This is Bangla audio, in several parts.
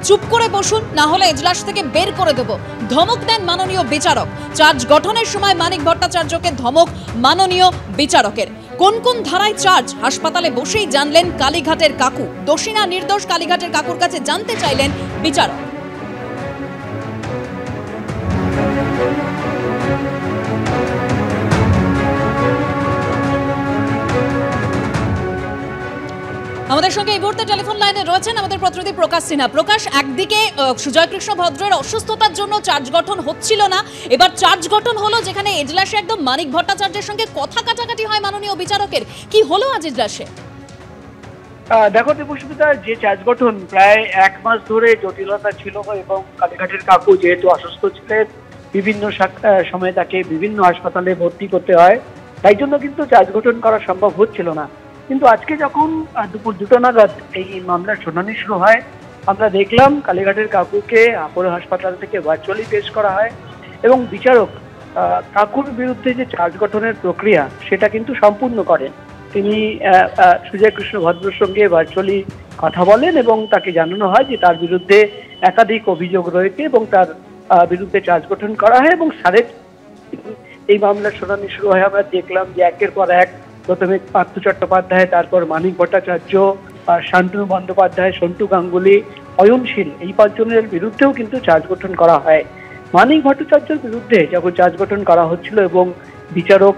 চুপ করে বসুন, না হলে এজলাস থেকে বের করে দেব, ধমক দেন মাননীয় বিচারক। চার্জ গঠনের সময় মানিক ভট্টাচার্যকে ধমক মাননীয় বিচারকের। কোন কোন ধারায় চার্জ হাসপাতালে বসেই জানলেন কালীঘাটের কাকু। দোষী না নির্দোষ কালীঘাটের কাকুর কাছে জানতে চাইলেন বিচারক। আমাদের সঙ্গে এই মুহূর্তে টেলিফোন লাইনে রয়েছেন আমাদের প্রতিনিধি প্রকাশ সিনহা। প্রকাশ, একদিকে সুজয় কৃষ্ণ ভদ্রের অসুস্থতার জন্য চার্জ গঠন হচ্ছিল না, এবার চার্জ গঠন হলো, যেখানে এজলাসে একদম মানিক ভট্টাচার্যের সঙ্গে কথা কাটাকাটি হয় মাননীয় বিচারকের। কি হলো আজ এজলাসে? দেখো দেবস্মিতা, যে চার্জ গঠন প্রায় 1 মাস ধরে জটিলতা ছিল এবং কালীঘাটের কাকু যেহেতু অসুস্থ ছিলেন, বিভিন্ন সময় তাকে বিভিন্ন হাসপাতালে ভর্তি করতে হয়, তাই জন্য কিন্তু চার্জ গঠন করা সম্ভব হচ্ছিল না। কিন্তু আজকে যখন দুপুর 2টা নাগাদ এই মামলার শুনানি শুরু হয়, আমরা দেখলাম কালীঘাটের কাকুকে আপোলো হাসপাতাল থেকে ভার্চুয়ালি পেশ করা হয় এবং বিচারক কাকুর বিরুদ্ধে যে চার্জ গঠনের প্রক্রিয়া সেটা কিন্তু সম্পূর্ণ করেন। তিনি সুজয় কৃষ্ণ ভদ্রের সঙ্গে ভার্চুয়ালি কথা বলেন এবং তাকে জানানো হয় যে তার বিরুদ্ধে একাধিক অভিযোগ রয়েছে এবং তার বিরুদ্ধে চার্জ গঠন করা হয় এবং এই মামলার শুনানি শুরু হয়। আমরা দেখলাম যে একের পর এক, প্রথমে পার্থ চট্টোপাধ্যায়, তারপর মানিক ভট্টাচার্য, শান্তনু বন্দ্যোপাধ্যায়, সন্টু গাঙ্গুলি, অয়নশীল, এই 5 জনের বিরুদ্ধেও কিন্তু চার্জ গঠন করা হয়। মানিক ভট্টাচার্যের বিরুদ্ধে যখন চার্জ গঠন করা হচ্ছিল এবং বিচারক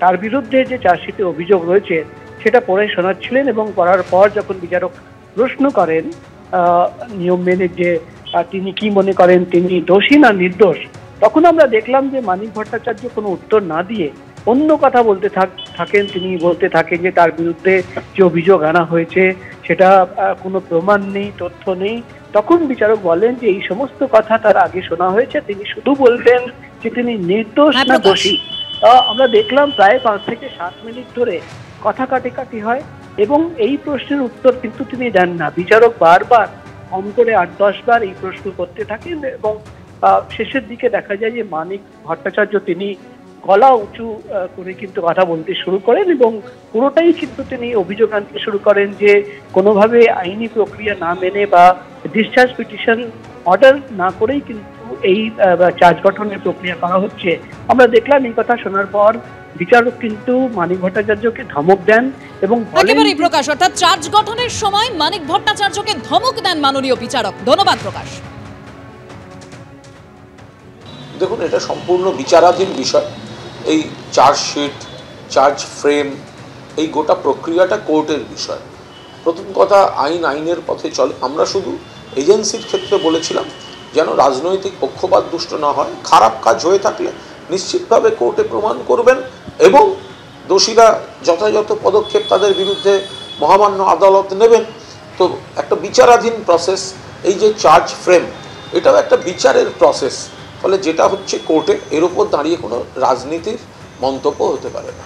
তার বিরুদ্ধে যে চার্জশিটে অভিযোগ রয়েছে সেটা পড়ে শোনাচ্ছিলেন এবং পড়ার পর যখন বিচারক প্রশ্ন করেন নিয়ম মেনে যে তিনি কি মনে করেন তিনি দোষী না নির্দোষ, তখন আমরা দেখলাম যে মানিক ভট্টাচার্য কোনো উত্তর না দিয়ে অন্য কথা বলতে থাকেন। তিনি বলতে থাকেন যে তার বিরুদ্ধে যে অভিযোগ আনা হয়েছে সেটা কোনো প্রমাণ নেই, তথ্য নেই। তখন বিচারক বলেন যে এই সমস্ত কথা তার আগে শোনা হয়েছে, তিনি শুধু বলবেন যে তিনি নির্দোষ না দোষী। আমরা দেখলাম প্রায় 5 থেকে 7 মিনিট ধরে কথা কাটাকাটি হয় এবং এই প্রশ্নের উত্তর কিন্তু তিনি দেন না। বিচারক বারবার কম করে 8-10 বার এই প্রশ্ন করতে থাকেন এবং শেষের দিকে দেখা যায় যে মানিক ভট্টাচার্য তিনি গলা উঁচু করে কিন্তু কথা বলতে শুরু করেন এবং পুরোটাই কিন্তু তিনি অভিযোগ আনতে শুরু করেন যে কোনোভাবে আইনি প্রক্রিয়া না মেনে বা ডিসচার্জ পিটিশন অর্ডার না করেই কিন্তু এই চার্জ গঠনের প্রক্রিয়া করা হচ্ছে। আমরা দেখলাম এই কথা শোনার পর বিচারক কিন্তু মানিক ভট্টাচার্যকে ধমক দেন এবং একেবারেই প্রকাশ, অর্থাৎ চার্জ গঠনের সময় মানিক ভট্টাচার্যকে ধমক দেন মাননীয় বিচারক। ধন্যবাদ প্রকাশ। দেখুন, এটা সম্পূর্ণ বিচারাধীন বিষয়। এই চার্জশিট, চার্জ ফ্রেম, এই গোটা প্রক্রিয়াটা কোর্টের বিষয়। প্রথম কথা, আইনের পথে চলে। আমরা শুধু এজেন্সির ক্ষেত্রে বলেছিলাম যেন রাজনৈতিক পক্ষপাত দুষ্ট না হয়। খারাপ কাজ হয়ে থাকলে নিশ্চিতভাবে কোর্টে প্রমাণ করবেন এবং দোষীরা যথাযথ পদক্ষেপ তাদের বিরুদ্ধে মহামান্য আদালত নেবেন। তো একটা বিচারাধীন প্রসেস, এই যে চার্জ ফ্রেম, এটাও একটা বিচারের প্রসেস। ফলে যেটা হচ্ছে কোর্টে, এর উপর দাঁড়িয়ে কোনো রাজনীতির মন্তব্য হতে পারে না।